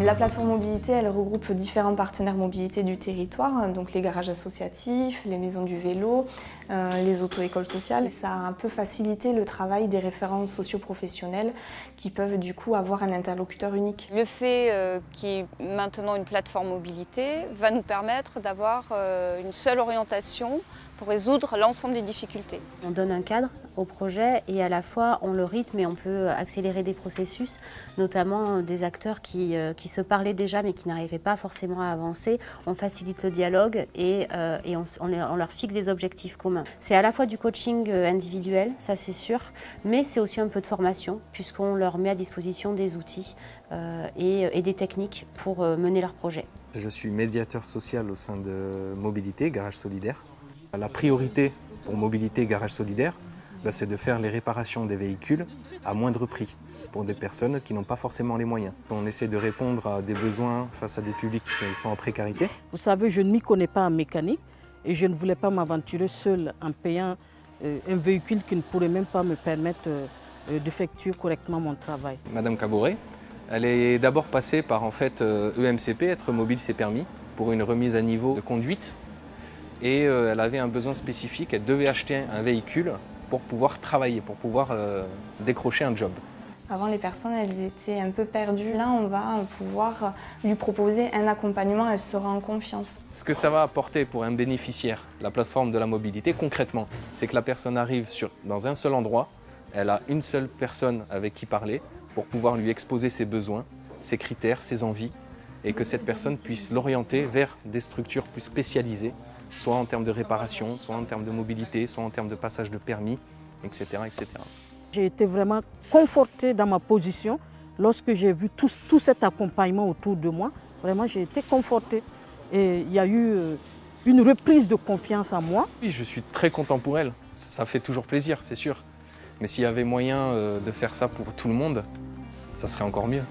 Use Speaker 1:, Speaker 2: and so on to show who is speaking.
Speaker 1: La plateforme mobilité, elle regroupe différents partenaires mobilité du territoire, donc les garages associatifs, les maisons du vélo, les auto-écoles sociales. Ça a un peu facilité le travail des référents socio-professionnels qui peuvent du coup avoir un interlocuteur unique.
Speaker 2: Le fait qu'il y ait maintenant une plateforme mobilité va nous permettre d'avoir une seule orientation pour résoudre l'ensemble des difficultés.
Speaker 3: On donne un cadre au projet et à la fois on le rythme et on peut accélérer des processus, notamment des acteurs qui se parlaient déjà mais qui n'arrivaient pas forcément à avancer. On facilite le dialogue et on leur fixe des objectifs communs. C'est à la fois du coaching individuel, ça c'est sûr, mais c'est aussi un peu de formation puisqu'on leur met à disposition des outils et des techniques pour mener leur projet.
Speaker 4: Je suis médiateur social au sein de Mobilité, Garage Solidaire. La priorité pour Mobilité, Garage Solidaire, c'est de faire les réparations des véhicules à moindre prix pour des personnes qui n'ont pas forcément les moyens. On essaie de répondre à des besoins face à des publics qui sont en précarité.
Speaker 5: Vous savez, je ne m'y connais pas en mécanique et je ne voulais pas m'aventurer seul en payant un véhicule qui ne pourrait même pas me permettre d'effectuer correctement mon travail.
Speaker 4: Madame Cabouret, elle est d'abord passée par EMCP, être mobile c'est permis, pour une remise à niveau de conduite. Et elle avait un besoin spécifique, elle devait acheter un véhicule pour pouvoir travailler, pour pouvoir décrocher un job.
Speaker 1: Avant, les personnes, elles étaient un peu perdues. Là, on va pouvoir lui proposer un accompagnement, elle sera en confiance.
Speaker 4: Ce que ça va apporter pour un bénéficiaire, la plateforme de la mobilité, concrètement, c'est que la personne arrive dans un seul endroit, elle a une seule personne avec qui parler pour pouvoir lui exposer ses besoins, ses critères, ses envies, et que cette personne puisse l'orienter vers des structures plus spécialisées, soit en termes de réparation, soit en termes de mobilité, soit en termes de passage de permis, etc. etc.
Speaker 5: J'ai été vraiment confortée dans ma position lorsque j'ai vu tout cet accompagnement autour de moi. Vraiment, j'ai été confortée et il y a eu une reprise de confiance en moi.
Speaker 4: Oui, je suis très content pour elle. Ça fait toujours plaisir, c'est sûr. Mais s'il y avait moyen de faire ça pour tout le monde, ça serait encore mieux.